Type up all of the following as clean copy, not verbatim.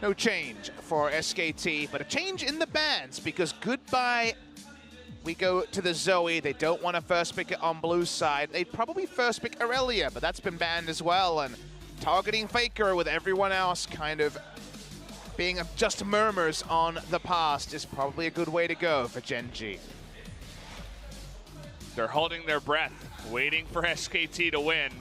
No change for SKT, but a change in the bans because goodbye. We go to the Zoe. They don't want to first pick it on blue side. They'd probably first pick Aurelia, but that's been banned as well. And targeting Faker with everyone else kind of being just murmurs on the past is probably a good way to go for Gen.G. They're holding their breath, waiting for SKT to win.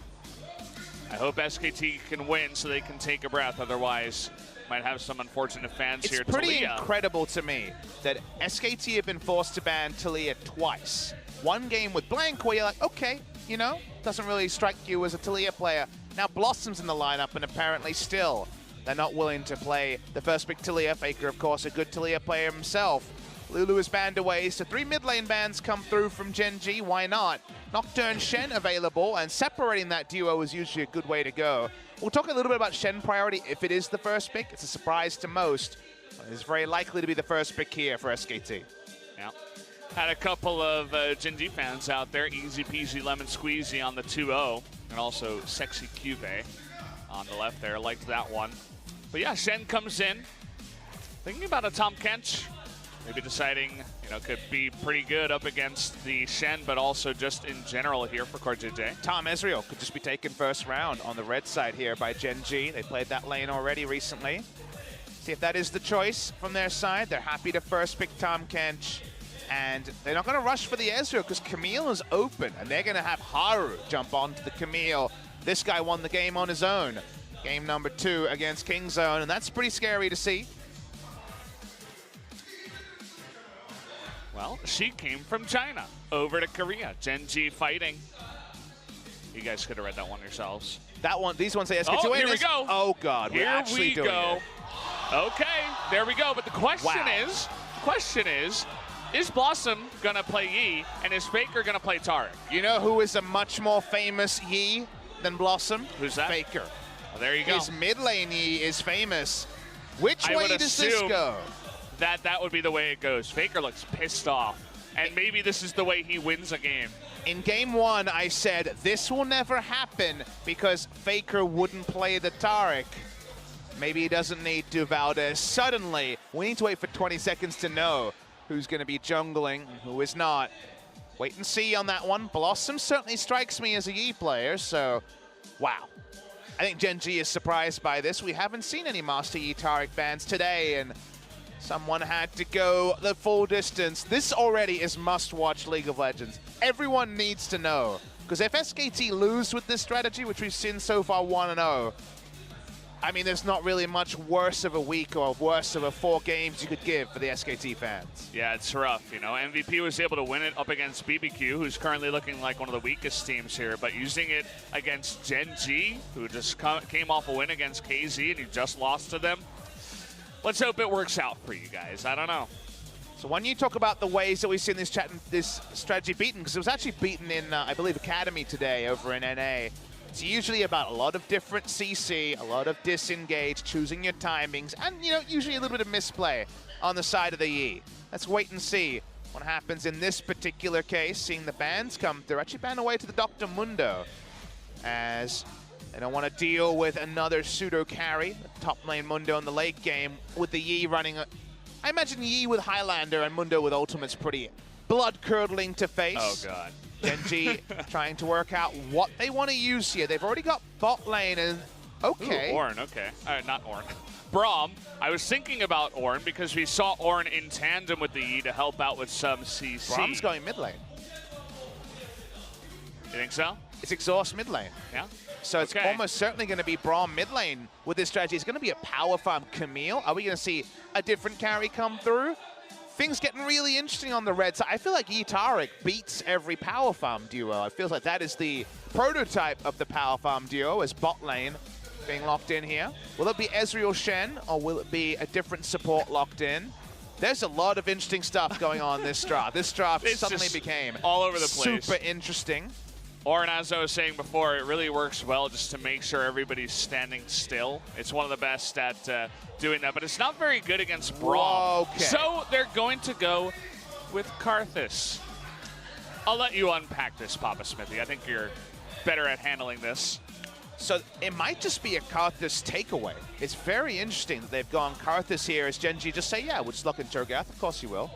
I hope SKT can win so they can take a breath, otherwise might have some unfortunate fans here. It's pretty incredible to me that SKT have been forced to ban Taliyah twice. One game with Blank where you're like, okay, you know, doesn't really strike you as a Taliyah player. Now Blossom's in the lineup and apparently still they're not willing to play the first pick Taliyah. Faker, of course, a good Taliyah player himself. Lulu is banned away, so 3 mid lane bans come through from Gen.G. Why not? Nocturne Shen available, and separating that duo is usually a good way to go. We'll talk a little bit about Shen priority if it is the first pick. It's a surprise to most. It's very likely to be the first pick here for SKT. Yeah. Had a couple of Gen.G fans out there. Easy peasy lemon squeezy on the 2-0. And also Sexy Cube on the left there. Liked that one. But yeah, Shen comes in. Thinking about a Tom Kench. Maybe deciding, you know, could be pretty good up against the Shen, but also just in general here for CoreJJ. Tom Ezreal could just be taken first round on the red side here by Gen.G. They played that lane already recently. See if that is the choice from their side. They're happy to first pick Tom Kench. And they're not going to rush for the Ezreal because Camille is open. And they're going to have Haru jump onto the Camille. This guy won the game on his own. Game number 2 against Kingzone. And that's pretty scary to see. Well, she came from China over to Korea. Gen.G fighting. You guys could have read that one yourselves. That one, these ones say SKT. Oh, here we go. Oh, God, we're actually doing it. Okay, there we go. But the question is Blossom going to play Yi, and is Faker going to play Taric? You know who is a much more famous Yi than Blossom? Who's that? Faker. Well, there you go. His mid lane Yi is famous. Which way does this go? That would be the way it goes. Faker looks pissed off, and maybe this is the way he wins a game. In game 1, I said this will never happen because Faker wouldn't play the Taric. Maybe he doesn't need to, Valdez. Suddenly, we need to wait for 20 seconds to know who's going to be jungling and who is not. Wait and see on that one. Blossom certainly strikes me as a Yi player, so wow. I think Gen.G is surprised by this. We haven't seen any Master Yi Taric bans today, and someone had to go the full distance. This already is must-watch League of Legends. Everyone needs to know. Because if SKT lose with this strategy, which we've seen so far 1-0, I mean, there's not really much worse of a week or worse of a 4 games you could give for the SKT fans. Yeah, it's rough. You know, MVP was able to win it up against BBQ, who's currently looking like one of the weakest teams here, but using it against Gen.G, who just came off a win against KZ and he just lost to them. Let's hope it works out for you guys. I don't know. So when you talk about the ways that we've seen this strategy beaten, because it was actually beaten in, I believe, Academy today over in NA. It's usually about a lot of different CC, a lot of disengage, choosing your timings, and, you know, usually a little bit of misplay on the side of the Yi. Let's wait and see what happens in this particular case. Seeing the bans come through, actually banned away to the Dr. Mundo, as they don't want to deal with another pseudo carry. Top lane Mundo in the late game with the Yi running. I imagine Yi with Highlander and Mundo with ultimate's pretty blood-curdling to face. Oh, God. Gen.G trying to work out what they want to use here. They've already got bot lane and okay. Ooh, Ornn, okay. Not Ornn. Braum. I was thinking about Ornn because we saw Ornn in tandem with the Yi to help out with some CC. Braum's going mid lane. You think so? It's exhaust mid lane. Yeah. So it's almost certainly going to be Braum mid lane with this strategy. It's going to be a power farm Camille. Are we going to see a different carry come through? Things getting really interesting on the red side. I feel like Yi Taric beats every power farm duo. It feels like that is the prototype of the power farm duo as bot lane being locked in here. Will it be Ezreal Shen or will it be a different support locked in? There's a lot of interesting stuff going on this draft. This draft suddenly became all over the place. Super interesting. Or, as I was saying before, it really works well just to make sure everybody's standing still. It's one of the best at doing that, but it's not very good against Braum. Okay. So they're going to go with Karthus. I'll let you unpack this, Papa Smithy. I think you're better at handling this. So it might just be a Karthus takeaway. It's very interesting that they've gone Karthus here as Gen.G just say, yeah, we'll just lock in Cho'Gath. Of course you will.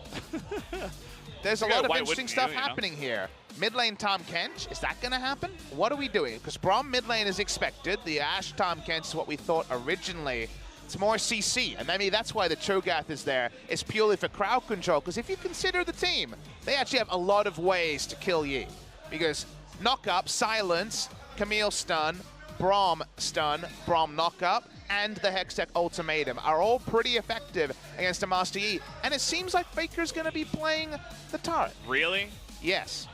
There's a lot of interesting stuff happening here. Mid lane Tahm Kench, is that going to happen? What are we doing? Because Braum mid lane is expected. The Ashe Tahm Kench is what we thought originally. It's more CC, and maybe that's why the Cho'Gath is there. It's purely for crowd control, because if you consider the team, they actually have a lot of ways to kill Yi. Because knock up, silence, Camille stun, Braum stun, Braum knock up, and the Hextech ultimatum are all pretty effective against a Master Yi. And it seems like Faker's going to be playing the Taric. Really? Yes.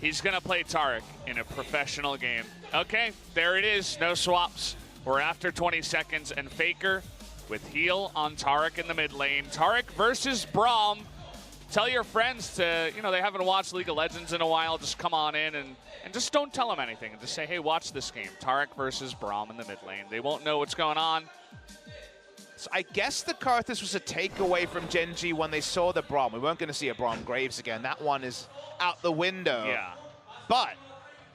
He's going to play Taric in a professional game. Okay, there it is. No swaps. We're after 20 seconds, and Faker with heal on Taric in the mid lane. Taric versus Braum. Tell your friends to, you know, they haven't watched League of Legends in a while, just come on in and just don't tell them anything. Just say, hey, watch this game. Taric versus Braum in the mid lane. They won't know what's going on. So I guess the Karthus was a takeaway from Gen.G when they saw the Braum. We weren't going to see a Braum Graves again. That one is out the window. Yeah. But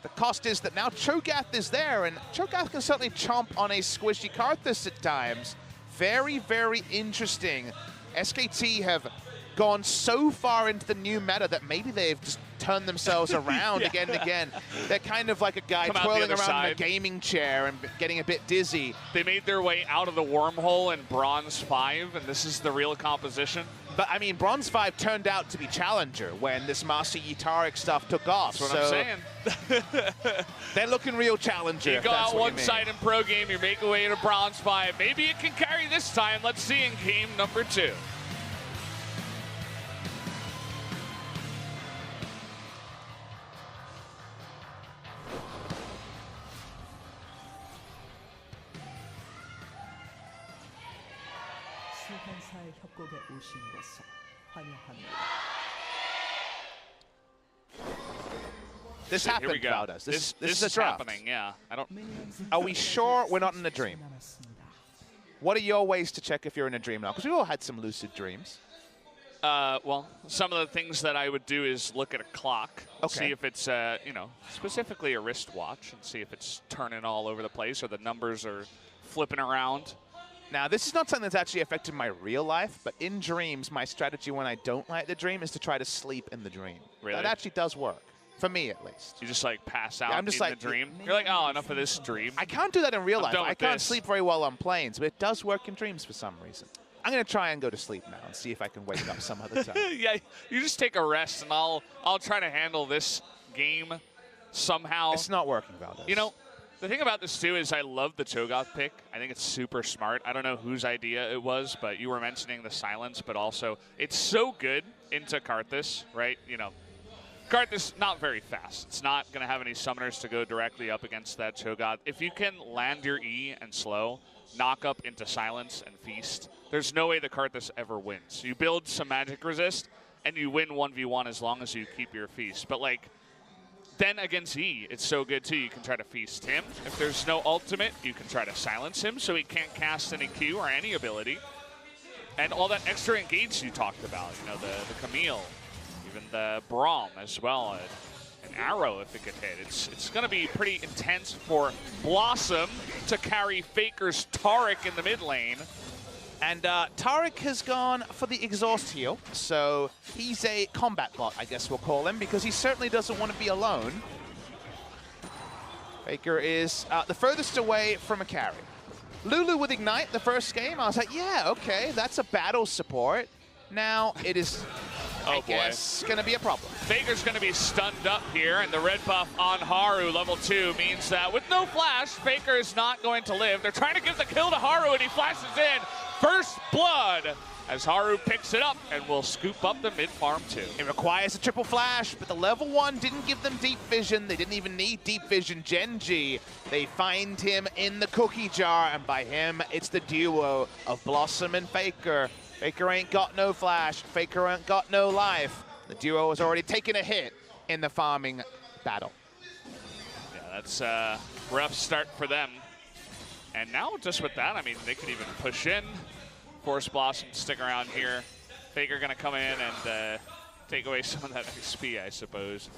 the cost is that now Cho'Gath is there, and Cho'Gath can certainly chomp on a squishy Karthus at times. Very, very interesting. SKT have gone so far into the new meta that maybe they've just turned themselves around again and again. They're kind of like a guy twirling around in a gaming chair and getting a bit dizzy. They made their way out of the wormhole in Bronze 5, and this is the real composition. But, I mean, Bronze 5 turned out to be Challenger when this Master Yi Taric stuff took off. That's what I'm saying. They're looking real Challenger. You go out one side in pro game, you make your way to Bronze 5. Maybe it can carry this time. Let's see in game number 2. This happened about us. This is a draft. Happening, yeah. Are we sure we're not in a dream? What are your ways to check if you're in a dream now? Because we've all had some lucid dreams. Well, some of the things that I would do is look at a clock, see if it's, you know, specifically a wristwatch, and see if it's turning all over the place or the numbers are flipping around. Now, this is not something that's actually affected my real life, but in dreams, my strategy when I don't like the dream is to try to sleep in the dream. Really? That actually does work. For me, at least. You just, like, pass out in the dream? You're like, oh, enough of this dream. I can't do that in real life. I can't sleep very well on planes, but it does work in dreams for some reason. I'm going to try and go to sleep now and see if I can wake up some other time. Yeah, you just take a rest, and I'll try to handle this game somehow. It's not working, Valdez. You know, the thing about this, too, is I love the Cho'Gath pick. I think it's super smart. I don't know whose idea it was, but you were mentioning the silence, but also it's so good into Karthus, right? You know, Karthus, not very fast. It's not going to have any summoners to go directly up against that Cho'Gath. If you can land your E and slow, knock up into silence and feast, there's no way the Karthus ever wins. You build some magic resist, and you win 1v1 as long as you keep your feast. But, like, then against E, it's so good, too. You can try to feast him. If there's no ultimate, you can try to silence him so he can't cast any Q or any ability. And all that extra engage you talked about, you know, the Camille, even the Braum as well, an arrow if it could hit. It's going to be pretty intense for Blossom to carry Faker's Taric in the mid lane. And Taric has gone for the exhaust heal, so he's a combat bot, I guess we'll call him, because he certainly doesn't want to be alone. Faker is the furthest away from a carry. Lulu with Ignite the first game, I was like, yeah, okay, that's a battle support. Now it is, I guess, going to be a problem. Faker's going to be stunned up here, and the red buff on Haru, level 2, means that with no flash, Faker is not going to live. They're trying to give the kill to Haru, and he flashes in. First blood as Haru picks it up and will scoop up the mid farm too. It requires a triple flash, but the level 1 didn't give them deep vision. They didn't even need deep vision. Gen.G, they find him in the cookie jar, and by him, it's the duo of Blossom and Faker. Faker ain't got no flash. Faker ain't got no life. The duo has already taken a hit in the farming battle. Yeah, that's a rough start for them. And now just with that, I mean, they could even push in, force Blossom to stick around here. Faker gonna come in and take away some of that XP, I suppose.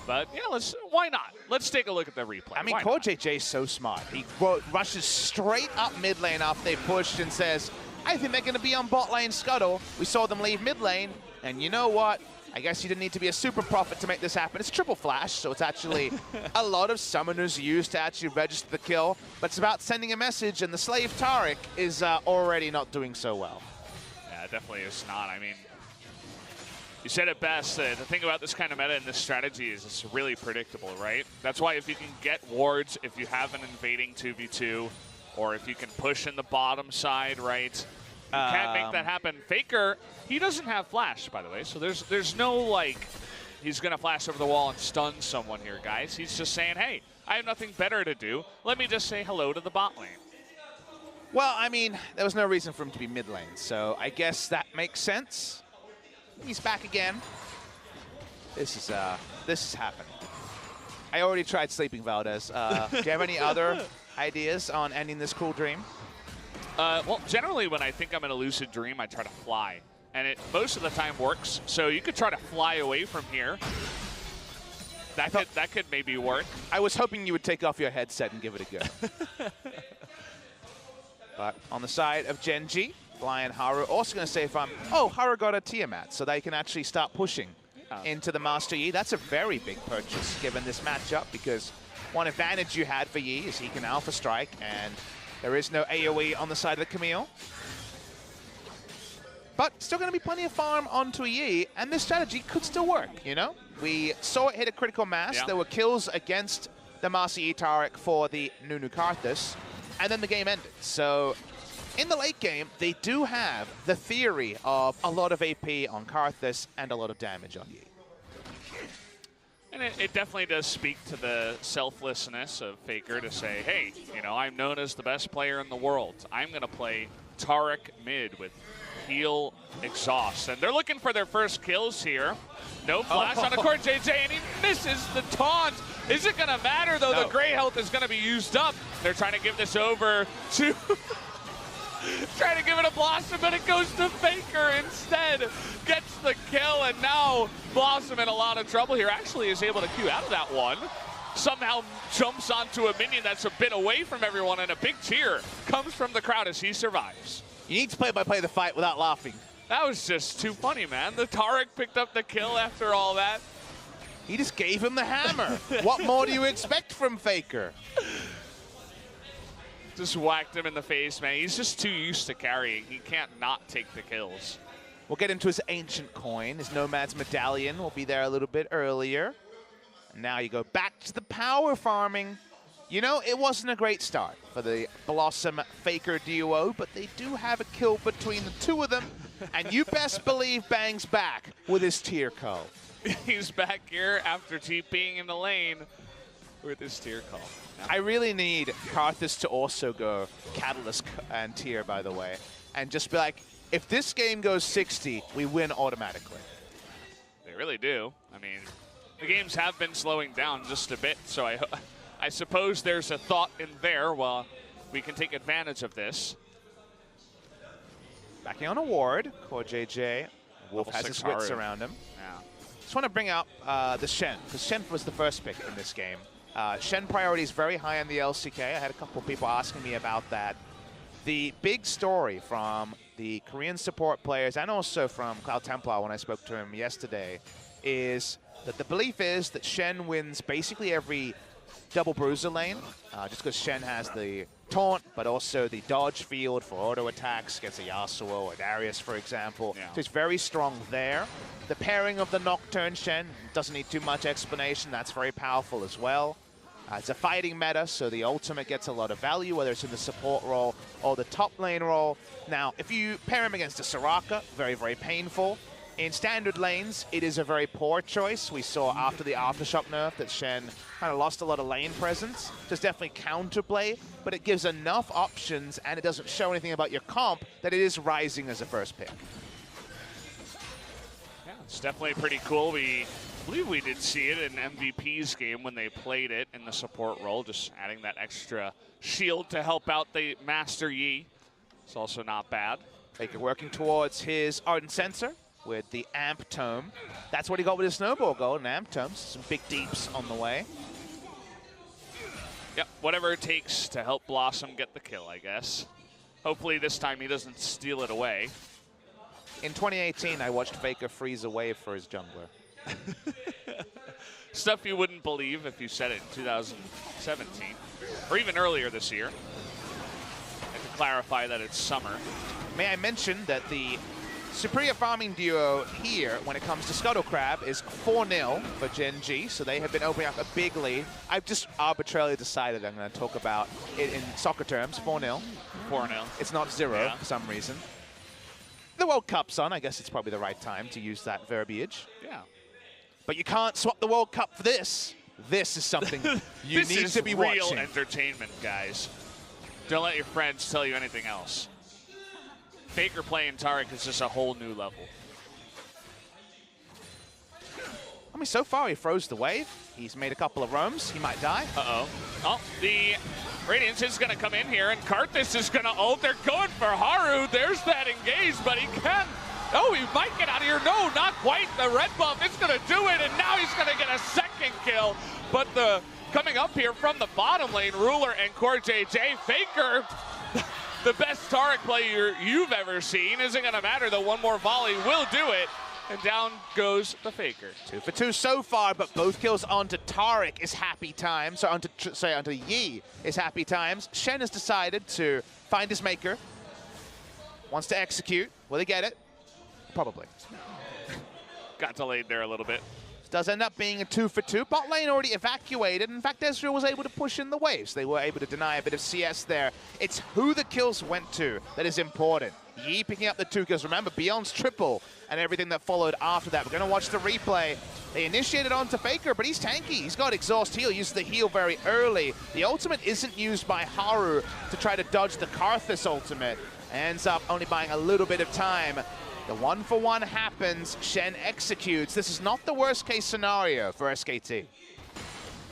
But yeah, why not? Let's take a look at the replay. I mean, Core.JJ is so smart. He rushes straight up mid lane after they pushed and says, I think they're going to be on bot lane scuttle. We saw them leave mid lane, and you know what? I guess you didn't need to be a super prophet to make this happen. It's triple flash, so it's actually a lot of summoners used to actually register the kill, but it's about sending a message, and the slave Taric is already not doing so well. Yeah, it definitely is not. I mean, you said it best. The thing about this kind of meta and this strategy is it's really predictable, right? That's why if you can get wards, if you have an invading 2v2, or if you can push in the bottom side, right? You can't make that happen. Faker, he doesn't have flash, by the way, so there's no, like, he's going to flash over the wall and stun someone here, guys. He's just saying, hey, I have nothing better to do. Let me just say hello to the bot lane. Well, I mean, there was no reason for him to be mid lane, so I guess that makes sense. He's back again. This is happening. I already tried sleeping Valdez. Do you have any other ideas on ending this cruel dream? Well, generally when I think I'm in a lucid dream, I try to fly. And it most of the time works. So you could try to fly away from here. That could maybe work. I was hoping you would take off your headset and give it a go. But on the side of Gen.G, Fly and Haru also going to say Haru got a Tiamat, so they can actually start pushing into the Master Yi. That's a very big purchase given this matchup, because one advantage you had for Yi is he can Alpha Strike, and there is no AoE on the side of the Camille. But still going to be plenty of farm onto Yi, and this strategy could still work, you know? We saw it hit a critical mass. Yeah. There were kills against the Master Yi Taric for the Nunu Karthus, and then the game ended. So in the late game, they do have the theory of a lot of AP on Karthus and a lot of damage on Yi. And it definitely does speak to the selflessness of Faker to say, hey, you know, I'm known as the best player in the world. I'm going to play Taric mid with heal exhaust. And they're looking for their first kills here. No flash on a Core.JJ, and he misses the taunt. Is it going to matter, though? No. The gray health is going to be used up. They're trying to give this over to... trying to give it a Blossom, but it goes to Faker instead. Gets the kill, and now Blossom in a lot of trouble here. Actually is able to Q out of that one. Somehow jumps onto a minion that's a bit away from everyone, and a big cheer comes from the crowd as he survives. You need to play-by-play the fight without laughing. That was just too funny, man. The Taric picked up the kill after all that. He just gave him the hammer. What more do you expect from Faker? Just whacked him in the face, man. He's just too used to carrying. He can't not take the kills. We'll get into his Ancient Coin. His Nomad's Medallion will be there a little bit earlier. And now you go back to the power farming. You know, it wasn't a great start for the Blossom-Faker duo, but they do have a kill between the two of them. And you best believe Bang's back with his tier call. He's back here after TPing in the lane with his tier call. I really need Karthus to also go Catalyst and tier, by the way, and just be like, if this game goes 60, we win automatically. They really do. I mean, the games have been slowing down just a bit, so I suppose there's a thought in there. Well, we can take advantage of this. Backing on a ward, Core.JJ. Wolf has his wits around him. Yeah. Just want to bring out the Shen, because Shen was the first pick in this game. Shen priority is very high on the LCK. I had a couple of people asking me about that. The big story from the Korean support players and also from Cloud Templar when I spoke to him yesterday is that the belief is that Shen wins basically every double bruiser lane, just because Shen has the taunt, but also the dodge field for auto attacks against a Yasuo or Darius, for example. Yeah. So it's very strong there. The pairing of the Nocturne Shen doesn't need too much explanation. That's very powerful as well. It's a fighting meta, so the ultimate gets a lot of value, whether it's in the support role or the top lane role. Now, if you pair him against a Soraka, very, very painful. In standard lanes, it is a very poor choice. We saw after the Aftershock nerf that Shen kind of lost a lot of lane presence. Just definitely counterplay, but it gives enough options and it doesn't show anything about your comp that it is rising as a first pick. Yeah, it's definitely pretty cool. I believe we did see it in MVP's game when they played it in the support role, just adding that extra shield to help out the Master Yi. It's also not bad. Faker working towards his Ardent Sensor. with the Amp Tome. That's what he got with his Snowball Gold, an Amp Tome. Some big deeps on the way. Yep, whatever it takes to help Blossom get the kill, I guess. Hopefully this time he doesn't steal it away. In 2018, I watched Faker freeze a wave for his jungler. Stuff you wouldn't believe if you said it in 2017, or even earlier this year. And to clarify that it's summer. May I mention that the superior farming duo here, when it comes to Scuttle Crab, is 4-0 for Gen.G, so they have been opening up a big lead. I've just arbitrarily decided I'm going to talk about it in soccer terms, 4-0. 4-0. It's not 0 for some reason. The World Cup's on. I guess it's probably the right time to use that verbiage. Yeah. But you can't swap the World Cup for this. This is something you need to be watching. This is real entertainment, guys. Don't let your friends tell you anything else. Faker playing Taric is just a whole new level. I mean, so far he froze the wave. He's made a couple of roams. He might die. Uh-oh. Oh, the Radiance is going to come in here, and Karthus is going to ult. They're going for Haru. There's that engage, but he can. Oh, he might get out of here. No, not quite. The red buff is going to do it, and now he's going to get a second kill. But coming up here from the bottom lane, Ruler and Core JJ. Faker, the best Taric player you've ever seen. Isn't going to matter, though. One more volley will do it. And down goes the Faker. 2 for 2 so far, but both kills onto Taric is happy times. Or onto Yi is happy times. Shen has decided to find his maker. Wants to execute. Will he get it? Probably. Got delayed there a little bit. Does end up being a 2 for 2. Bot lane already evacuated. In fact, Ezreal was able to push in the waves. They were able to deny a bit of CS there. It's who the kills went to that is important. Yi picking up the 2 kills. Remember, Beyond's triple and everything that followed after that. We're going to watch the replay. They initiated onto Faker, but he's tanky. He's got exhaust heal. Uses the heal very early. The ultimate isn't used by Haru to try to dodge the Karthus ultimate. Ends up only buying a little bit of time. The 1-for-1 happens. Shen executes. This is not the worst case scenario for SKT.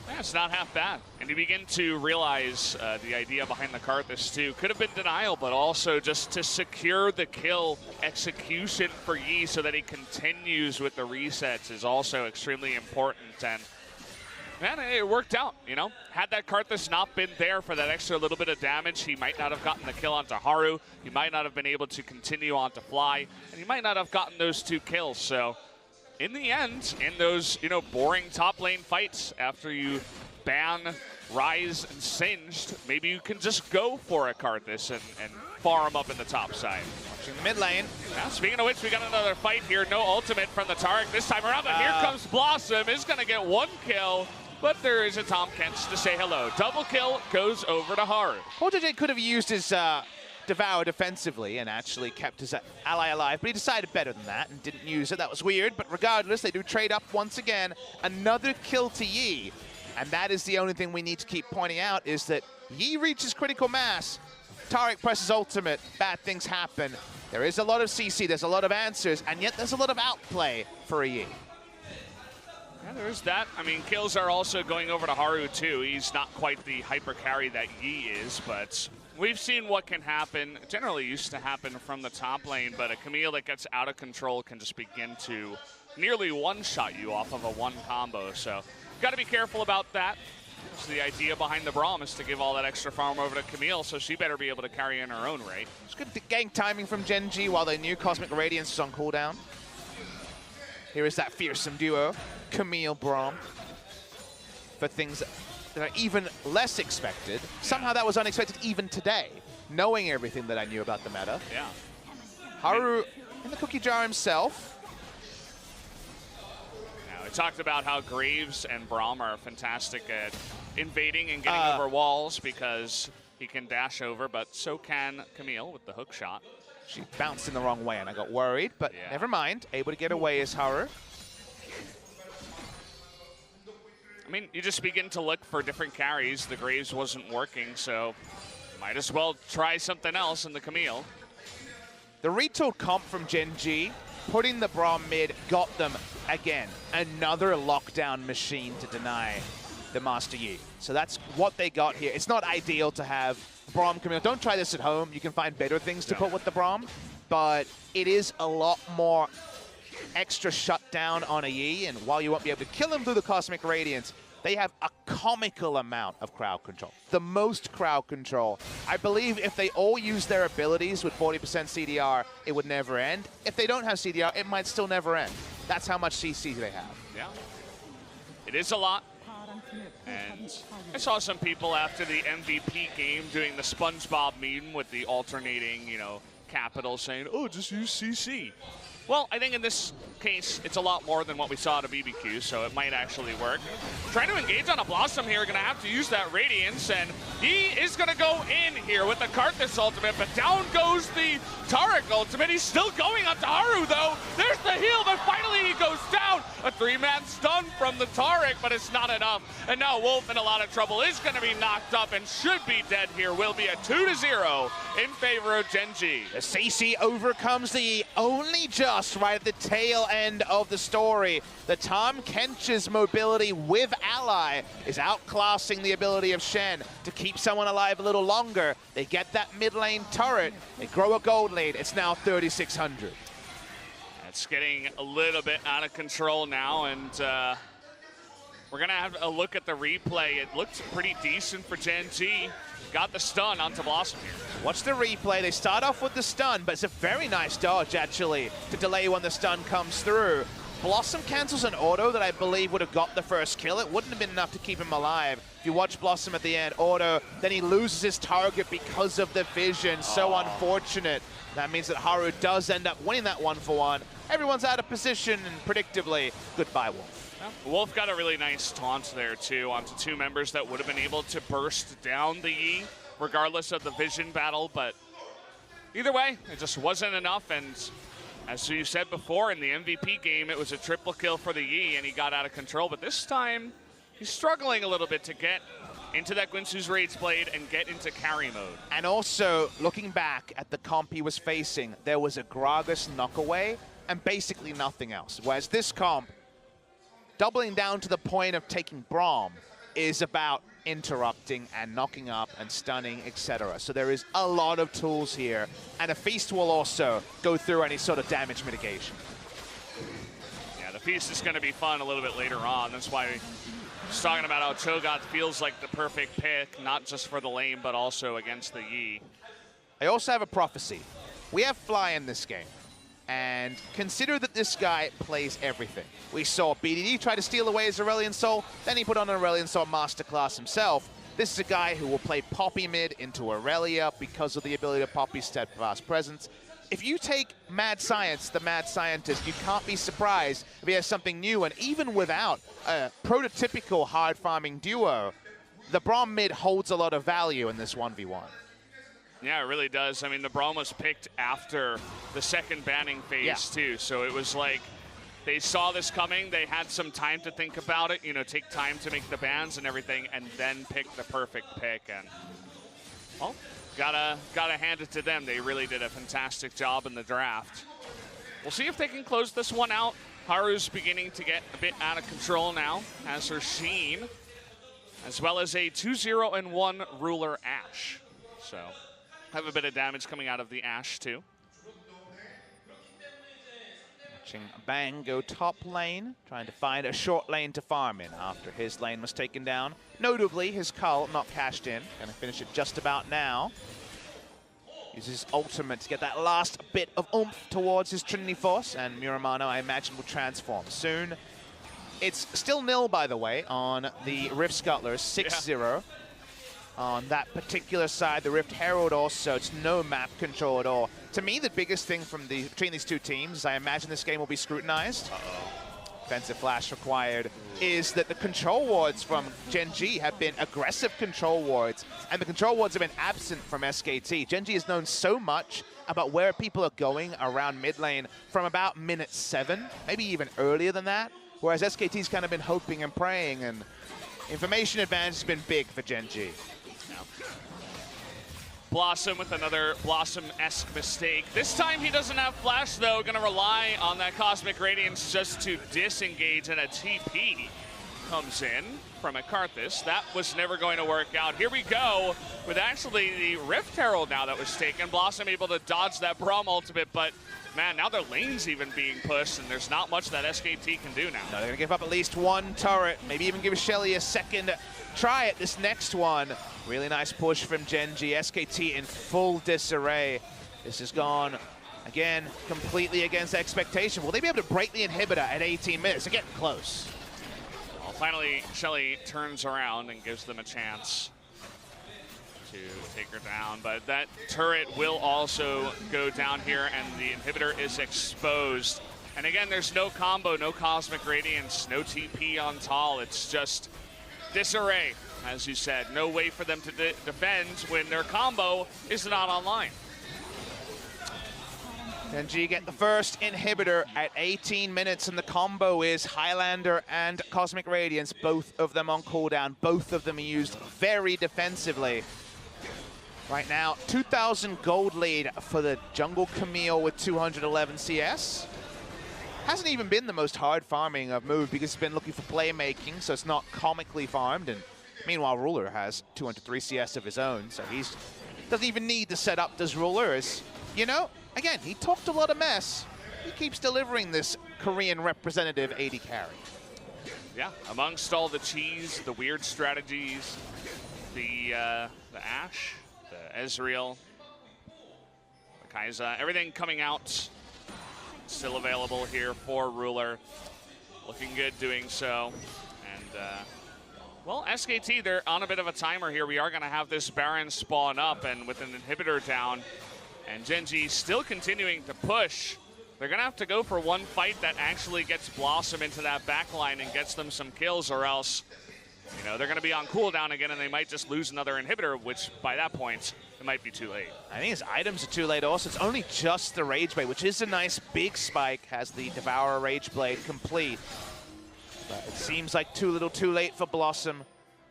Yeah, it's not half bad. And you begin to realize the idea behind the Karthus too. Could have been denial, but also just to secure the kill execution for Yi so that he continues with the resets is also extremely important. And man, it worked out, you know. Had that Karthus not been there for that extra little bit of damage, he might not have gotten the kill onto Haru. He might not have been able to continue on to Fly, and he might not have gotten those 2 kills. So in the end, in those, you know, boring top lane fights, after you ban Rise and Singed, maybe you can just go for a Karthus and farm up in the top side. Watching the mid lane. Now, speaking of which, we got another fight here. No ultimate from the Taric this time around, but here comes Blossom. Is going to get 1 kill. But there is a Tom Kents to say hello. Double kill goes over to Haru. JJ could have used his Devour defensively and actually kept his ally alive, but he decided better than that and didn't use it. That was weird, but regardless, they do trade up once again. Another kill to Yi. And that is the only thing we need to keep pointing out, is that Yi reaches critical mass. Taric presses ultimate. Bad things happen. There is a lot of CC, there's a lot of answers, and yet there's a lot of outplay for a Yi. Yeah, there's that. I mean, kills are also going over to Haru, too. He's not quite the hyper carry that Yi is, but we've seen what can happen. It generally used to happen from the top lane, but a Camille that gets out of control can just begin to nearly one-shot you off of a 1 combo. So got to be careful about that. So the idea behind the Braum is to give all that extra farm over to Camille, so she better be able to carry in her own right. It's good gang timing from Gen.G while they knew Cosmic Radiance is on cooldown. Here is that fearsome duo, Camille Braum, for things that are even less expected. Somehow that was unexpected even today, knowing everything that I knew about the meta. Yeah. Haru in the cookie jar himself. Now, we talked about how Graves and Braum are fantastic at invading and getting over walls because he can dash over, but so can Camille with the hook shot. She bounced in the wrong way and I got worried, but never mind. Able to get away is Haru. I mean, you just begin to look for different carries. The Graves wasn't working, so might as well try something else in the Camille. The retooled comp from Gen.G, putting the Braum mid, got them again. Another lockdown machine to deny the Master Yi. So that's what they got here. It's not ideal to have Braum Camille. Don't try this at home. You can find better things to put with the Braum, but it is a lot more extra shutdown on a Yi, and while you won't be able to kill him through the Cosmic Radiance, they have a comical amount of crowd control. The most crowd control. I believe if they all use their abilities with 40% CDR, it would never end. If they don't have CDR, it might still never end. That's how much CC they have. Yeah. It is a lot. And I saw some people after the MVP game doing the SpongeBob meme with the alternating, you know, capitals saying, oh, just use CC. Well, I think in this case, it's a lot more than what we saw at a BBQ, so it might actually work. Trying to engage on a Blossom here, gonna have to use that Radiance, and he is gonna go in here with the Karthus ultimate, but down goes the Taric ultimate. He's still going on to Haru, though. There's the heal, but finally he goes down. A 3-man stun from the Taric, but it's not enough. And now Wolf in a lot of trouble, is gonna be knocked up and should be dead here. Will be a 2-0 in favor of Gen.G. The CC overcomes the only just right at the tail end of the story. The Tahm Kench's mobility with Ally is outclassing the ability of Shen to keep someone alive a little longer. They get that mid lane turret. They grow a gold lead. It's now 3,600. It's getting a little bit out of control now, and we're going to have a look at the replay. It looked pretty decent for Gen.G. Got the stun onto Blossom here. Watch the replay. They start off with the stun, but it's a very nice dodge, actually, to delay when the stun comes through. Blossom cancels an auto that I believe would have got the first kill. It wouldn't have been enough to keep him alive. If you watch Blossom at the end, auto, then he loses his target because of the vision. So unfortunate. That means that Haru does end up winning that 1-for-1. Everyone's out of position, and predictably, goodbye, Wolf. Wolf got a really nice taunt there, too, onto two members that would have been able to burst down the Yi, regardless of the vision battle. But either way, it just wasn't enough. And as you said before, in the MVP game, it was a triple kill for the Yi, and he got out of control. But this time, he's struggling a little bit to get into that Guinsoo's Rage Blade and get into carry mode. And also, looking back at the comp he was facing, there was a Gragas knockaway and basically nothing else. Whereas this comp, doubling down to the point of taking Braum, is about interrupting and knocking up and stunning, etc. So there is a lot of tools here, and a Feast will also go through any sort of damage mitigation. Yeah, the Feast is going to be fun a little bit later on. That's why he's talking about how Cho'Gath feels like the perfect pick, not just for the lane, but also against the Yi. I also have a prophecy. We have Fly in this game. And consider that this guy plays everything. We saw BDD try to steal away his Aurelion Soul, then he put on an Aurelion Soul masterclass himself. This is a guy who will play Poppy mid into Aurelia because of the ability of Poppy's steadfast presence. If you take Mad Science, the Mad Scientist, you can't be surprised if he has something new, and even without a prototypical hard farming duo, the Braum mid holds a lot of value in this 1v1. Yeah, it really does. I mean, the Braum was picked after the second banning phase, too. So it was like they saw this coming. They had some time to think about it, you know, take time to make the bans and everything, and then pick the perfect pick. And, well, gotta hand it to them. They really did a fantastic job in the draft. We'll see if they can close this one out. Haru's beginning to get a bit out of control now, as her Sheen, as well as a 2-0-1 Ruler Ashe. So have a bit of damage coming out of the Ashe, too. Watching Bang go top lane, trying to find a short lane to farm in after his lane was taken down. Notably, his Cull not cashed in. Gonna finish it just about now. Uses ultimate to get that last bit of oomph towards his Trinity Force, and Muramano, I imagine, will transform soon. It's still nil, by the way, on the Rift Scuttlers, 6-0. On that particular side, the Rift Herald also, it's no map control at all. To me, the biggest thing from between these two teams is I imagine this game will be scrutinized. Defensive flash required, is that the control wards from Gen.G have been aggressive control wards, and the control wards have been absent from SKT. Gen.G has known so much about where people are going around mid lane from about minute 7, maybe even earlier than that, whereas SKT's kind of been hoping and praying, and information advantage has been big for Gen.G. Blossom with another Blossom-esque mistake. This time he doesn't have flash, though. Gonna rely on that Cosmic Radiance just to disengage, and a TP comes in from a Karthus. That was never going to work out. Here we go with actually the Rift Herald now that was taken. Blossom able to dodge that Braum ultimate, but man, now their lane's even being pushed, and there's not much that SKT can do now. No, they're going to give up at least one turret, maybe even give Shelly a second try at this next one. Really nice push from Gen.G. SKT in full disarray. This has gone, again, completely against expectation. Will they be able to break the inhibitor at 18 minutes? They're getting close. Well, finally, Shelly turns around and gives them a chance to take her down, but that turret will also go down here, and the inhibitor is exposed. And again, there's no combo, no Cosmic Radiance, no TP on Tal. It's just disarray, as you said. No way for them to defend when their combo is not online. Gen.G get the first inhibitor at 18 minutes, and the combo is Highlander and Cosmic Radiance, both of them on cooldown. Both of them are used very defensively. Right now, 2,000 gold lead for the jungle Camille with 211 CS. Hasn't even been the most hard farming of move because it's been looking for playmaking, so it's not comically farmed. And meanwhile, Ruler has 203 CS of his own, so he doesn't even need to set up does Ruler. As, you know, again, he talked a lot of mess. He keeps delivering this Korean representative AD carry. Yeah, amongst all the cheese, the weird strategies, the Ashe, the Ezreal, the Kai'Sa, everything coming out, still available here for Ruler. Looking good doing so. And, well, SKT, they're on a bit of a timer here. We are going to have this Baron spawn up, and with an inhibitor down, and Gen.G still continuing to push. They're going to have to go for one fight that actually gets Blossom into that backline and gets them some kills, or else, you know, they're going to be on cooldown again, and they might just lose another inhibitor, which by that point, it might be too late. I think his items are too late also. It's only just the Rage Blade, which is a nice big spike, has the Devourer Rage Blade complete. But it seems like too little too late for Blossom.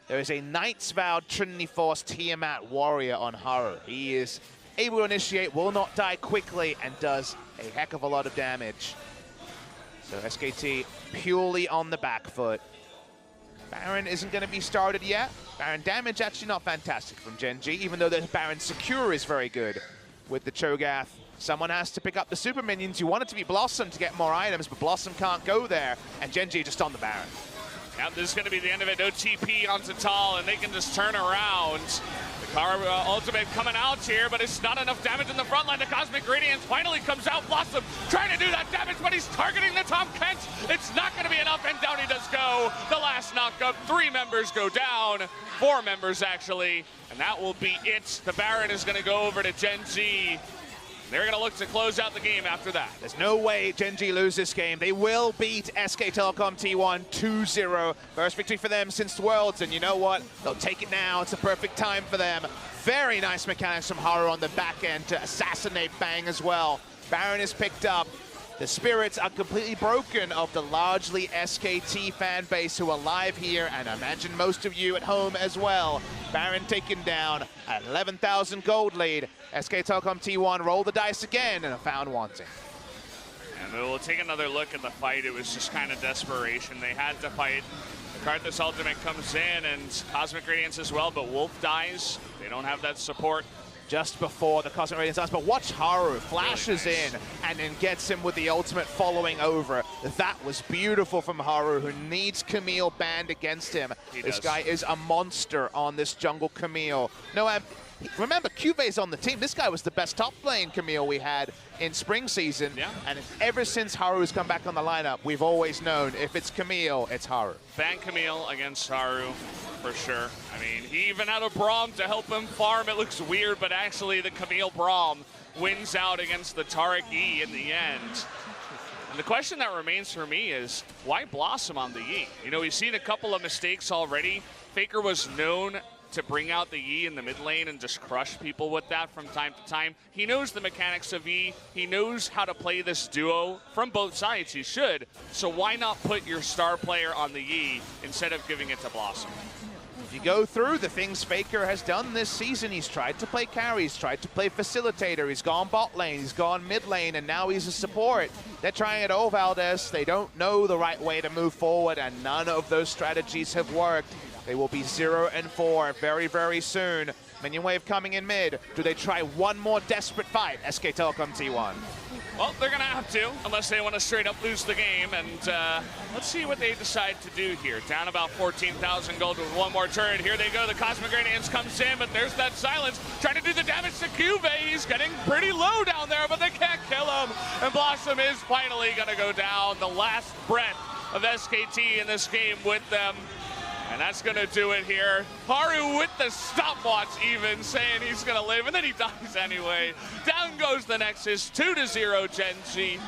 There is a Knight's Vow Trinity Force Tiamat Warrior on Haru. He is able to initiate, will not die quickly, and does a heck of a lot of damage. So SKT purely on the back foot. Baron isn't going to be started yet. Baron damage actually not fantastic from Gen.G, even though the Baron secure is very good with the Cho'Gath. Someone has to pick up the super minions. You want it to be Blossom to get more items, but Blossom can't go there, and Gen.G just on the Baron. Now this is going to be the end of it. No TP onto Tal, and they can just turn around. The ultimate coming out here, but it's not enough damage in the front line. The Cosmic Radiance finally comes out. Blossom trying to do that damage, but he's targeting the Tom Kent. It's not going to be enough, and down he does go. The last knockup. 3 members go down. 4 members, actually, and that will be it. The Baron is going to go over to Gen.G. They're going to look to close out the game after that. There's no way Gen.G lose this game. They will beat SK Telecom T1 2-0. First victory for them since Worlds, and you know what? They'll take it now. It's a perfect time for them. Very nice mechanics from Haru on the back end to assassinate Bang as well. Baron is picked up. The spirits are completely broken of the largely SKT fan base who are live here, and I imagine most of you at home as well. Baron taken down at 11,000 gold lead. SK Telecom T1 roll the dice again and are found wanting. And we'll take another look at the fight. It was just kind of desperation. They had to fight. The Karthus ultimate comes in, and Cosmic Radiance as well, but Wolf dies. They don't have that support. Just before the Cosmic Radiance dies, but watch Haru flashes really nice in and then gets him with the ultimate following over. That was beautiful from Haru, who needs Camille banned against him. This guy is a monster on this jungle Camille. No, remember, Cuve's on the team. This guy was the best top lane Camille we had in spring season. Yeah. And ever since Haru's come back on the lineup, we've always known if it's Camille, it's Haru. Ban Camille against Haru, for sure. I mean, he even had a Braum to help him farm. It looks weird, but actually the Camille Braum wins out against the Taric E in the end. And the question that remains for me is, why Blossom on the Yi? You know, we've seen a couple of mistakes already. Faker was known to bring out the Yi in the mid lane and just crush people with that from time to time. He knows the mechanics of Yi. He knows how to play this duo from both sides. He should. So why not put your star player on the Yi instead of giving it to Blossom? If you go through the things Faker has done this season, he's tried to play carry, he's tried to play facilitator, he's gone bot lane, he's gone mid lane, and now he's a support. They're trying it all, Valdez. They don't know the right way to move forward, and none of those strategies have worked. They will be 0-4 very, very soon. Minion wave coming in mid. Do they try one more desperate fight? SK Telecom T1. Well, they're going to have to, unless they want to straight up lose the game. And let's see what they decide to do here. Down about 14,000 gold with one more turret. Here they go. The Cosmic Radiance comes in, but there's that silence. Trying to do the damage to Cube. He's getting pretty low down there, but they can't kill him. And Blossom is finally going to go down. The last breath of SKT in this game with them. And that's going to do it here. Haru with the stopwatch even, saying he's going to live, and then he dies anyway. Down goes the Nexus, 2-0 Gen.G.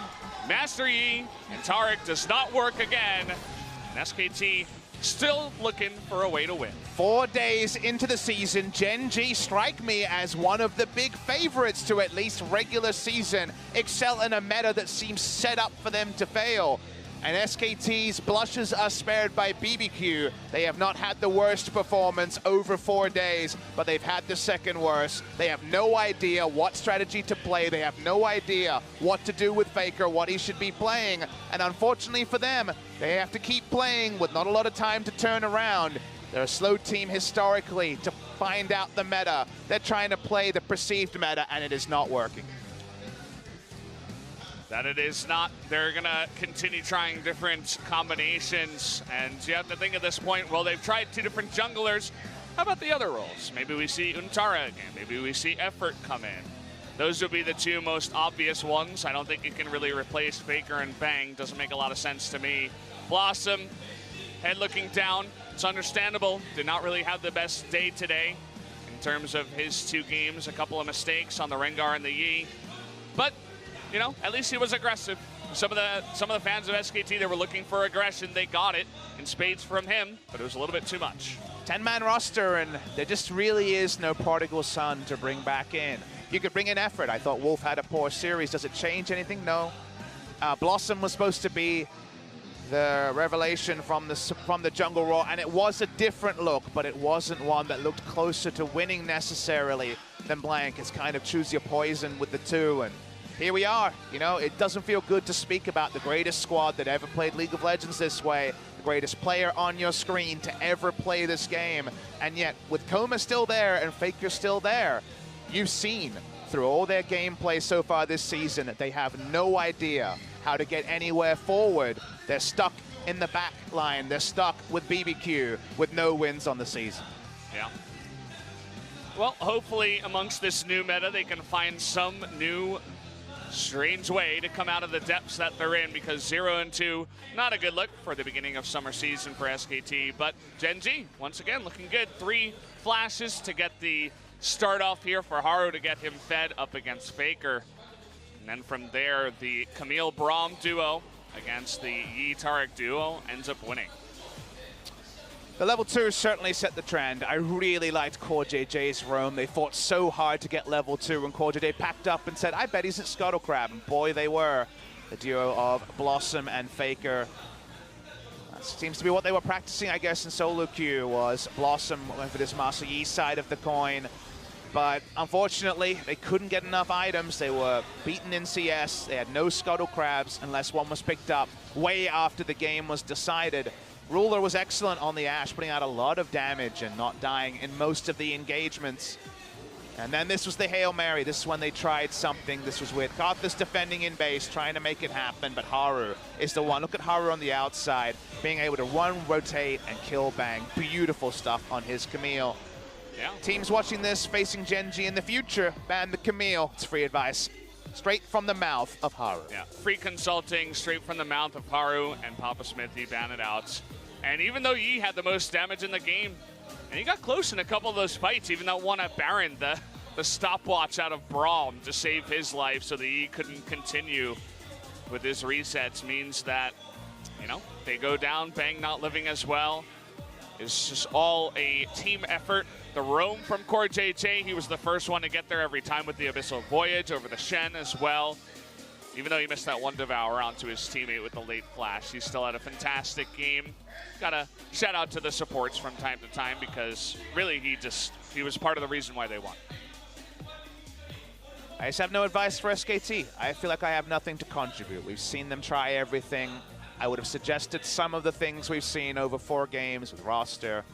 Master Yi and Taric does not work again. And SKT still looking for a way to win. 4 days into the season, Gen.G strike me as one of the big favorites to at least regular season excel in a meta that seems set up for them to fail. And SKT's blushes are spared by BBQ. They have not had the worst performance over 4 days, but they've had the second worst. They have no idea what strategy to play. They have no idea what to do with Faker, what he should be playing. And unfortunately for them, they have to keep playing with not a lot of time to turn around. They're a slow team historically to find out the meta. They're trying to play the perceived meta, and it is not working. That it is not. They're going to continue trying different combinations. And you have to think at this point, well, they've tried 2 different junglers. How about the other roles? Maybe we see Untara again. Maybe we see Effort come in. Those would be the 2 most obvious ones. I don't think you can really replace Faker and Bang. Doesn't make a lot of sense to me. Blossom, head looking down. It's understandable. Did not really have the best day today in terms of his 2 games. A couple of mistakes on the Rengar and the Yi. But you know, at least he was aggressive. Some of the fans of SKT, they were looking for aggression. They got it in spades from him, but it was a little bit too much. 10-man roster, and there just really is no prodigal son to bring back in. You could bring in Effort. I thought Wolf had a poor series. Does it change anything? No. Blossom was supposed to be the revelation from the jungle role, and it was a different look, but it wasn't one that looked closer to winning necessarily than Blank. It's kind of choose your poison with the 2, and here we are. You know, it doesn't feel good to speak about the greatest squad that ever played League of Legends this way, the greatest player on your screen to ever play this game. And yet, with Coma still there and Faker still there, you've seen through all their gameplay so far this season that they have no idea how to get anywhere forward. They're stuck in the back line. They're stuck with BBQ with no wins on the season. Yeah. Well, hopefully amongst this new meta, they can find some new strange way to come out of the depths that they're in, because 0-2, not a good look for the beginning of summer season for SKT, but Gen.G, once again, looking good. 3 flashes to get the start off here for Haru to get him fed up against Faker. And then from there, the Camille Braum duo against the Yi Taric duo ends up winning. The level 2 certainly set the trend. I really liked Core JJ's roam. They fought so hard to get level 2, and Core JJ packed up and said, I bet he's at Scuttle Crab. And boy, they were. The duo of Blossom and Faker. That seems to be what they were practicing, I guess, in solo queue, was Blossom went for this Master Yi side of the coin. But unfortunately, they couldn't get enough items. They were beaten in CS. They had no Scuttle Crabs unless one was picked up way after the game was decided. Ruler was excellent on the Ashe, putting out a lot of damage and not dying in most of the engagements. And then this was the Hail Mary. This is when they tried something. This was with Karthus defending in base, trying to make it happen, but Haru is the one. Look at Haru on the outside, being able to run, rotate, and kill Bang. Beautiful stuff on his Camille. Yeah. Teams watching this, facing Gen.G in the future, ban the Camille. It's free advice. Straight from the mouth of Haru. Yeah, free consulting straight from the mouth of Haru and Papa Smithy ban it out. And even though Yi had the most damage in the game, and he got close in a couple of those fights, even that one at Baron, the stopwatch out of Braum to save his life so that Yi couldn't continue with his resets means that, you know, they go down, Bang not living as well. It's just all a team effort. The roam from Core JJ, he was the first one to get there every time with the Abyssal Voyage over the Shen as well. Even though he missed that one Devour onto his teammate with the late flash, he still had a fantastic game. Gotta shout out to the supports from time to time, because really he was part of the reason why they won. I just have no advice for SKT. I feel like I have nothing to contribute. We've seen them try everything. I would have suggested some of the things we've seen over 4 games with roster.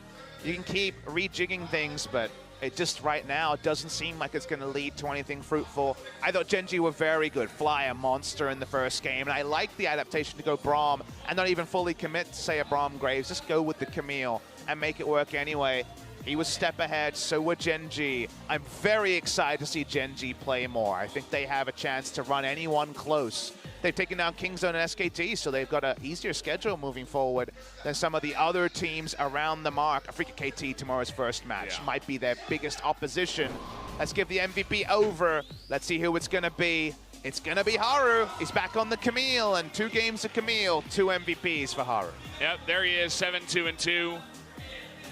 You can keep rejigging things, but it just right now doesn't seem like it's going to lead to anything fruitful. I thought Gen.G were very good. Fly a monster in the first game, and I like the adaptation to go Braum and not even fully commit to, say, a Braum Graves. Just go with the Camille and make it work anyway. He was a step ahead, so were Gen.G. I'm very excited to see Gen.G play more. I think they have a chance to run anyone close. They've taken down Kingzone and SKT, so they've got an easier schedule moving forward than some of the other teams around the mark. Africa KT, tomorrow's first match, might be their biggest opposition. Let's give the MVP over. Let's see who it's going to be. It's going to be Haru. He's back on the Camille, and 2 games of Camille, 2 MVPs for Haru. Yep, there he is, 7-2-2.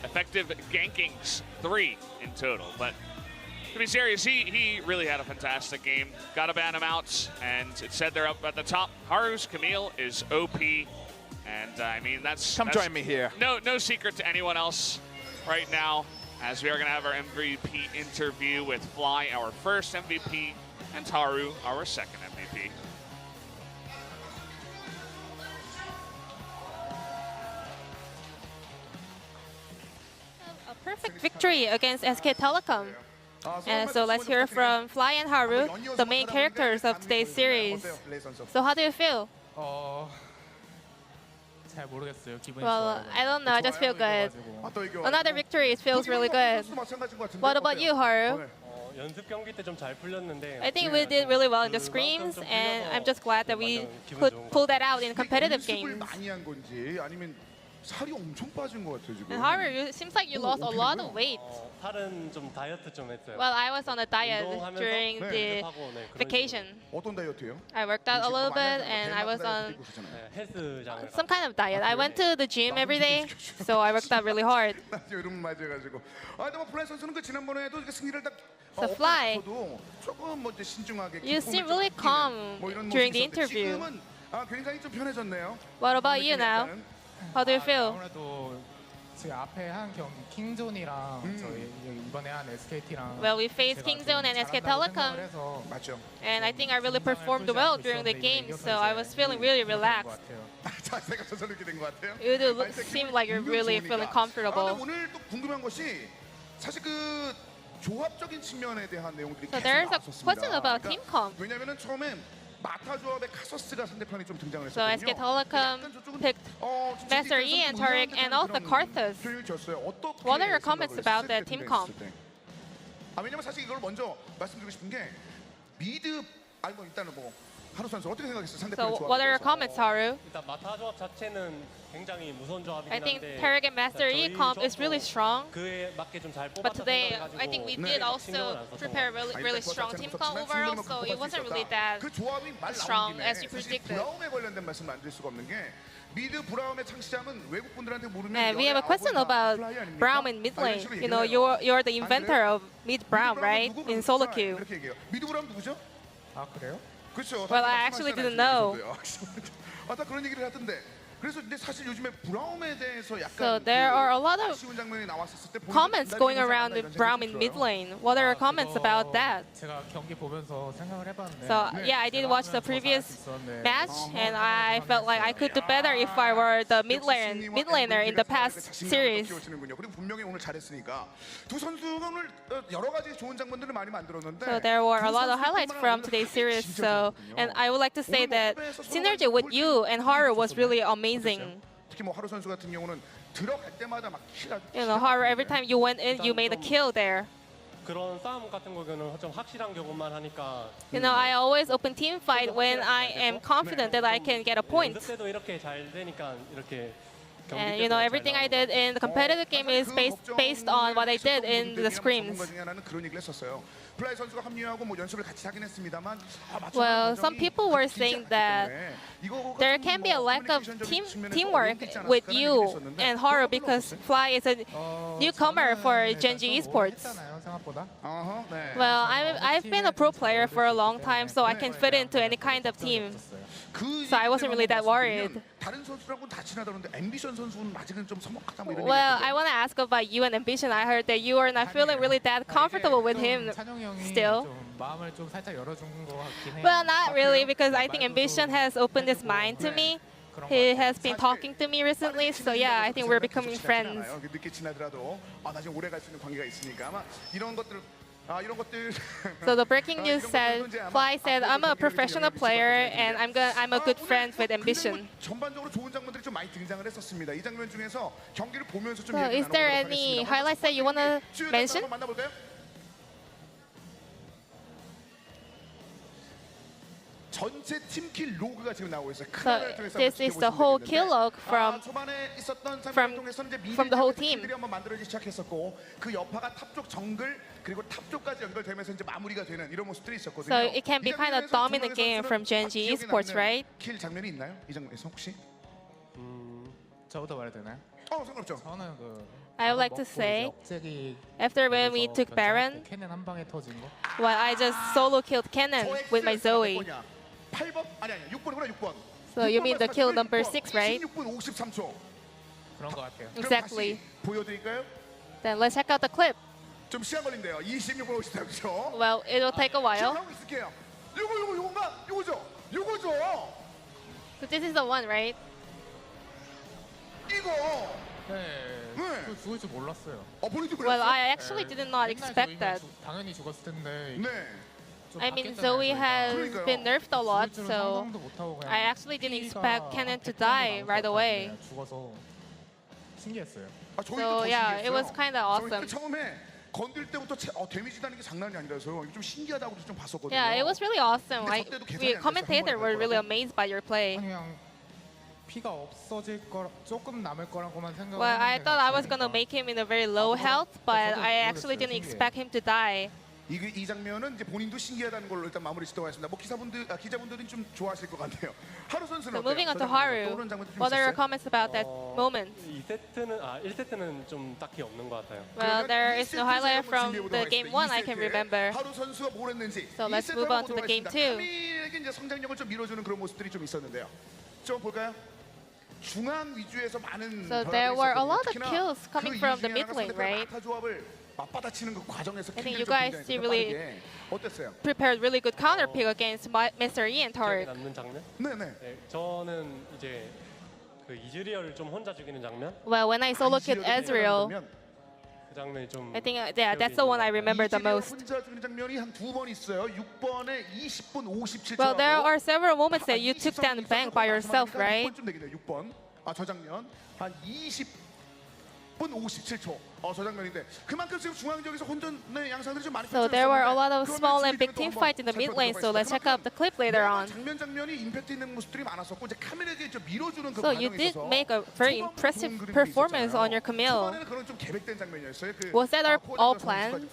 Effective gankings, 3 in total. But to be serious, he really had a fantastic game. Got to ban him out, and it said they're up at the top. Haru's Camille is OP, and I mean that's join me here. No secret to anyone else right now, as we are going to have our MVP interview with Fly, our first MVP, and Haru, our second MVP. A perfect victory against SK Telecom. And so let's hear from Fly and Haru, the main characters of today's series. So how do you feel? Well, I don't know. I just feel good. Another victory. It feels really good. What about you, Haru? I think we did really well in the scrims, and I'm just glad that we could pull that out in competitive games. And Haru, it seems like you lost a lot of weight. Well, I was on a diet during the vacation. I worked out a little bit, and I was on some kind of diet. I went to the gym every day, so I worked out really hard. So Fly, you seem really calm during the interview. What about you now? How do you feel? Well, we faced Kingzone and SK Telecom, and I think I really performed well during the game, so I was feeling really relaxed. You do seem like you're really feeling comfortable. So there's a question about team comp. So SK Telecom picked Master E and Tariq and also Karthus. What are your comments about that team comp? So what are your comments, Haru? I think Tariq and Master E comp is really strong. But today, I think we did also prepare really strong team comp overall, so it wasn't really that strong as you predicted. We have a question about Braum in mid lane. You know, you're the inventor of mid Braum, right? In solo queue. Well, I actually didn't know. So there are a lot of comments going around with Braum in mid lane. What are your comments about that? So yeah, I did watch the previous match, and I felt like I could do better if I were the mid laner in the past series. So there were a lot of highlights from today's series. So, and I would like to say that synergy with you and Haru was really amazing. You know, Haru, every time you went in, you made a kill there. You know, I always open team fight when I am confident that I can get a point. And you know, everything I did in the competitive game is based on what I did in the scrims. Well, some people were saying that there can be a lack of teamwork with you and Haru because Fly is a newcomer for Gen.G eSports. Well, I've been a pro player for a long time, so I can fit into any kind of team. So I wasn't really that worried. Well, I want to ask about you and Ambition. I heard that you are not feeling really that comfortable with him still. Well, not really, because I think Ambition has opened his mind to me. He has been talking to me recently, so yeah, I think we're becoming friends. 늦게 지나더라도 나중에 오래 갈 수 있는 관계가 있으니까 아마 이런 것들 이런 것들 So the breaking news said, Fly said, I'm a professional player and I'm a good friend with ambition. 전반적으로 좋은 장면들이 좀 많이 등장을 했었습니다. 이 장면 중에서 경기를 보면서 좀 So 얘기 is there 나눠보도록 any 하겠습니다. highlights that you want to mention? 한번 만나볼까요? 전체 팀킬 로그가 지금 나오고 있어요. So this is the whole kill log from the whole team. 한번 만들어지기 시작했었고 그 여파가 탑 쪽 정글 그리고 탑 쪽까지 연결되면서 이제 마무리가 되는 이런 모습들이 있었거든요. So it can be kind of dominant game from Gen.G eSports, right? 킬 장면이 있나요? 이 장면에서 혹시? 저부터 말해도 되나요? 상관없죠. 저는 I would like to say, 갑자기 after when we took Baron, 캐넨 한 방에 터진 거. well, I just solo killed Cannon with my Zoe. 8번 아니 6번이구나 6번. So you mean the kill number 6, right? 16분 53초. 그런 거 같아요. Exactly. 보여드릴까요? Then let's check out the clip. 좀 시간 걸린대요. 26분 53초. Well, it will take a while. 하고 있을게요. 요건가? 요거죠. So this is the one, right? 이거. 네. 죽을 줄 몰랐어요. 본인도 Well, 그랬어요? I actually did not expect that. 당연히 죽었을 텐데. 네. 좀 I mean, 바뀌었잖아요, Zoe 저희가. has been nerfed a lot, 죽을 줄은 so 상상도 못하고 그냥 I actually didn't 피가 expect Cannon to 100% die 나올 것 right away. 같았는데 죽어서 신기했어요. So yeah, it was kind of awesome. 처음에 건들 때부터 데미지 다는 게 장난이 아니라서 이거 좀 신기하다고 좀 봤었거든요. Yeah, it was really awesome. Like, we commentators were really amazed by your play. 그냥 피가 없어질 거 조금 남을 거라고만 생각을 Well, I 했는데 thought I was 그러니까. gonna make him in a very low health, but I actually didn't expect him to die. 이 장면은 이제 본인도 신기하다는 걸로 일단 마무리 짓도록하겠습니다. 뭐 기자분들은 좀 좋아하실 것 같네요. 하루 선수는 So moving on to Haru, what are your comments about that moment? 1세트는 좀 딱히 없는 것 같아요. Well, there is no highlight from the game 1 I can remember. 하루 선수가 뭘 했는지. So let's move on to the game 2. 카밀에게 이제 성장력을 좀 밀어주는 그런 모습들이 좀 있었는데요. 좀 볼까요? 중앙 위주에서 많은 So there were a lot of kills coming from the mid lane, right? 조합을 맞받아치는 그 과정에서 I think you guys really 어땠어요? prepared really good counter pick against Mr. E and 기억에 Tariq. 남는 장면? 네네. 네, 저는 이제 그 이즈리얼을 좀 혼자 죽이는 장면? Well, when I solo killed Ezreal, 그 장면이 좀 I think yeah, that's the one I remember the most. 혼자 죽이는 장면이 한 2번 있어요. 6번에 20분 57초. Well, there are several moments that you took down the bank by yourself, right? 6번쯤 되겠네요. 6번. 저 장면 한 20분 57초. 저 장면인데 그만큼 지금 중앙 지역에서 혼전의 양상들이 좀 많이 So there were a lot of 그러면 small and 지금 big 또 team 한번 fights in the mid lane. So let's check out the clip later on. 장면이 임팩트 있는 모습들이 많았었고 이제 카밀에게 좀 밀어주는 그 So you 과정에 did 있어서 make a very impressive performance on your Camille. 초반에는 그런 좀 계획된 장면이었어요. Was that all planned?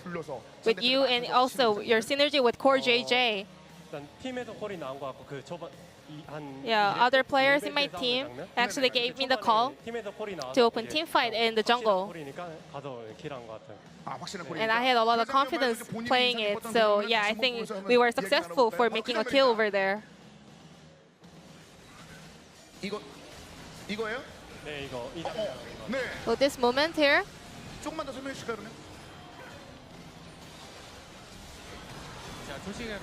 With you and also your synergy with Core JJ. 일단 팀에서 콜이 나온 것 같고 그 초반 Yeah, other players in my team actually gave me the call to open team fight in the jungle. 가서 킬한 것 같아요. And I had a lot of confidence playing it. So yeah, I think we were successful for making a kill over there. 이거예요? 네, 이 장면. 네. So this moment here, 조금만 더 설명해 주실까요, 그러면? 제가 초시계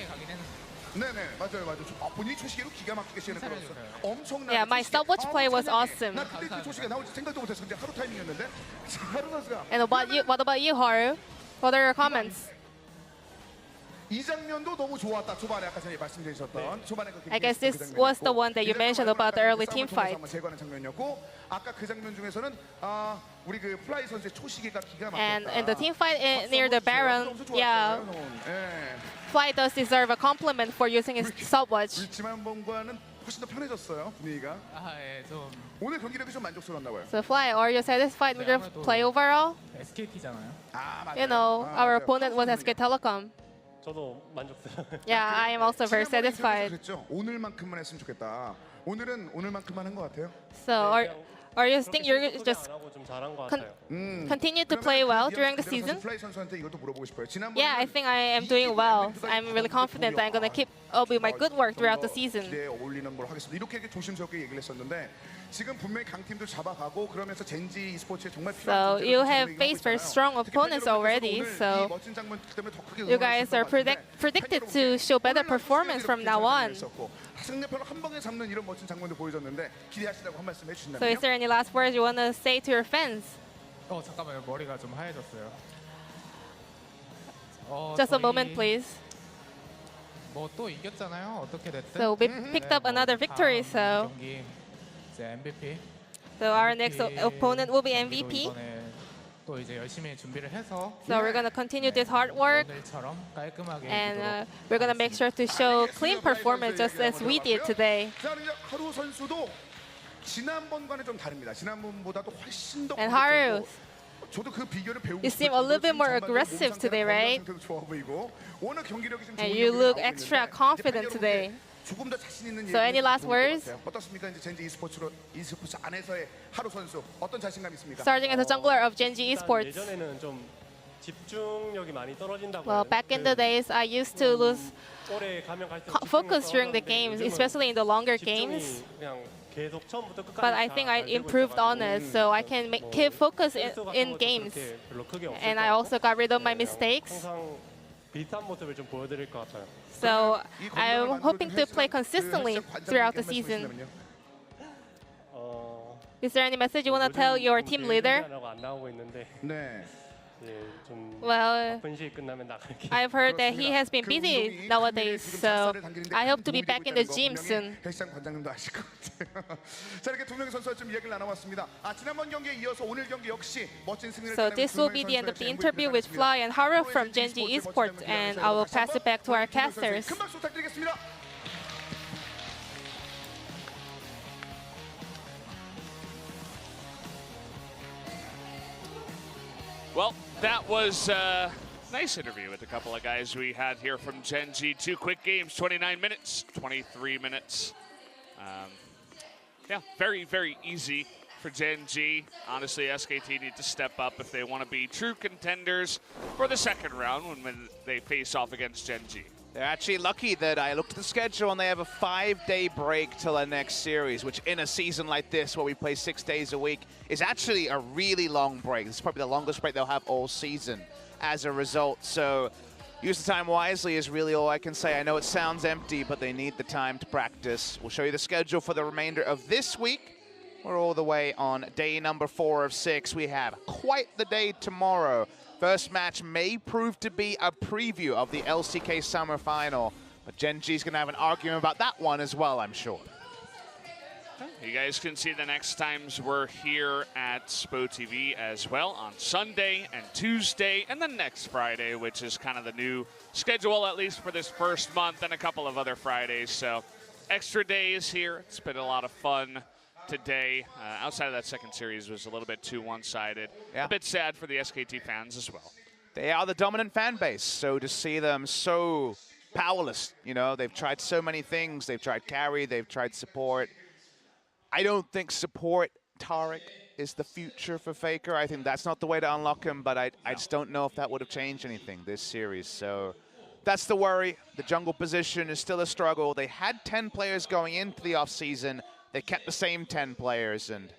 가긴 했는데. 네네 맞아요. 본인이 초시계로 기가 막히게 시간을 끌었어. 엄청나게. yeah, my stopwatch play was awesome. 나 그때 그 초시계 나올지 생각도 못했어. 근데 하루 타이밍이었는데. 하루 선수가. And what about you, Haru? What are your comments? 이 장면도 너무 좋았다. 초반에 아까 전에 말씀드리셨던 초반에 그 I guess this was the one that you mentioned about the early team fight. 제거하는 장면이었고 아까 그 장면 중에서는 우리 그 플라이 선수의 초시계가 기가 And 막혔다. in the team fight near the Baron, yeah, Fly does deserve a compliment for using his stopwatch. 지난번과는 훨씬 더 편해졌어요 분위기가. 예, 좀 오늘 경기력이 좀 만족스러웠나 봐요. So Fly, are you satisfied with your play overall? SKT잖아요. 맞아요. You know, our opponent was SK Telecom. 저도 만족스러워요. Yeah, I am also very satisfied. 그랬죠. 오늘만큼만 했으면 좋겠다. 오늘은 오늘만큼만 한 것 같아요. So Or you think you're 소개 just 안 하고 좀 잘한 것 con- 같아요. continue to play well during the season? 플라이 선수한테 이것도 물어보고 싶어요. Yeah, I think I am doing well. I'm really confident that I'm going to keep up with my good work throughout the season. 기대에 어울리는 걸 하겠습니다. 이렇게 조심스럽게 얘기를 했었는데 지금 분명히 강팀도 잡아가고 그러면서 젠지 e스포츠에 정말 So 필요한 you 존재로 have 얘기하고 faced very 있잖아요. strong 특히 opponents 팬여러분께서도 already, 오늘 이 so 멋진 장면 때문에 더 크게 you guys are 응원하셨을 것 같은데 predicted to show better performance from now on. 승리표를 한 방에 잡는 이런 멋진 장면도 보여줬는데 기대하시라고 한 말씀 So 해주신다면요? is there any last words you want to say to your fans? 잠깐만요. 머리가 좀 하얘졌어요. Just a moment, please. 뭐또 이겼잖아요. 어떻게 됐든. So we picked up another victory, so 경기 이제 MVP. our next opponent will be 경기도 MVP. 이번에 또 이제 열심히 준비를 해서 So we're going to continue this hard work, 오늘처럼 깔끔하게 and 이기도록 we're going to make sure to show clean performance just as we did today. 자, 이제 하루 선수도 지난번과는 좀 다릅니다. 지난번보다도 훨씬 더 And Haru, 저도 그 비결을 배우고 you seem a little bit more aggressive today, right? 좋아 보이고 오늘 경기력이 좀 And 좋은 you 경기를 look 나오고 extra 있는데 confident 이제 today. 조금 더 자신 있는 So any last words? 어떻습니까? 이제 젠지 e스포츠 안에서의 하루 선수 어떤 자신감 있습니까? Starting as a jungler of Gen.G 일단 eSports. 예전에는 좀 집중력이 많이 떨어진다고 Well, 해야 back in the days, I used to lose 오래 가면 갈수록 focus during the 집중력이 games, 떨어졌는데 especially in the longer 집중이 games. 그냥 계속 처음부터 끝까지 But I 다 think I 안 되고 improved on it, 있어가지고 so I can keep focus 실수 같은 in 것도 games. 그렇게 별로 크게 없을 And 것 I 같고, also got rid of my 그냥 mistakes. 항상 비슷한 모습을 좀 보여드릴 것 같아요. So I'm hoping to play consistently throughout the season. Is there any message you want to tell your team leader? 안 나오고 있는데 네. 이제 좀 Well, 바쁜 시기 끝나면 나갈게요. I've heard that he has been busy nowadays, so I hope to be back in the gym soon. 헬스장 관장님도 아실 것 같아요. 자, 이렇게 두 명의 선수와 좀 이야기를 나눠봤습니다. 지난번 경기에 이어서 오늘 경기 역시 멋진 승리를 So 따내고 this 두 will 명의 be the end of 선수의 the interview with MVP를 Fly and Haru from 따냈습니다. Gen.G eSports, and I will pass it back to our 두 명의 선수의 casters. 큰 박수 부탁드리겠습니다. Well, that was a nice interview with a couple of guys we had here from Gen.G. 2 quick games, 29 minutes, 23 minutes. Yeah, very, very easy for Gen.G. Honestly, SKT need to step up if they want to be true contenders for the second round when they face off against Gen.G. They're actually lucky that I looked at the schedule and they have a 5-day break till their next series, which in a season like this where we play 6 days a week is actually a really long break. It's probably the longest break they'll have all season as a result. So use the time wisely is really all I can say. I know it sounds empty, but they need the time to practice. We'll show you the schedule for the remainder of this week. We're all the way on day number 4 of 6. We have quite the day tomorrow. First match may prove to be a preview of the LCK Summer Final, but Gen.G's going to have an argument about that one as well, I'm sure. You guys can see the next times we're here at Spo TV as well on Sunday and Tuesday and the next Friday, which is kind of the new schedule, at least for this first month, and a couple of other Fridays. So extra days here. It's been a lot of fun today. Outside of that second series was a little bit too one-sided. Yeah. A bit sad for the SKT fans as well. They are the dominant fan base, so to see them so powerless, you know, they've tried so many things. They've tried carry, they've tried support. I don't think support Tarek is the future for Faker. I think that's not the way to unlock him, but I just don't know if that would have changed anything this series. So that's the worry. The jungle position is still a struggle. They had 10 players going into the offseason. They kept the same 10 players, and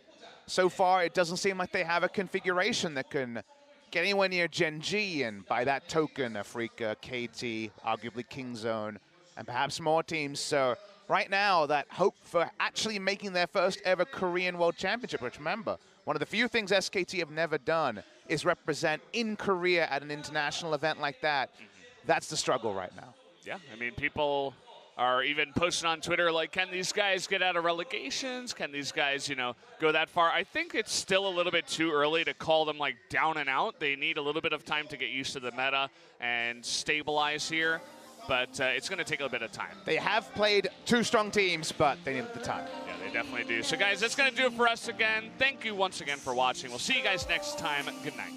so far it doesn't seem like they have a configuration that can get anywhere near Gen.G, and by that token, Afrika, KT, arguably Kingzone, and perhaps more teams. So right now, that hope for actually making their first ever Korean World Championship, which remember, one of the few things SKT have never done is represent in Korea at an international event like that. That's the struggle right now. Yeah, I mean, people are even posting on Twitter like, can these guys get out of relegations? Can these guys, you know, go that far? I think it's still a little bit too early to call them like down and out. They need a little bit of time to get used to the meta and stabilize here, but it's going to take a bit of time. They have played two strong teams, but they need the time. Yeah, they definitely do. So guys, that's going to do it for us again. Thank you once again for watching. We'll see you guys next time. Good night.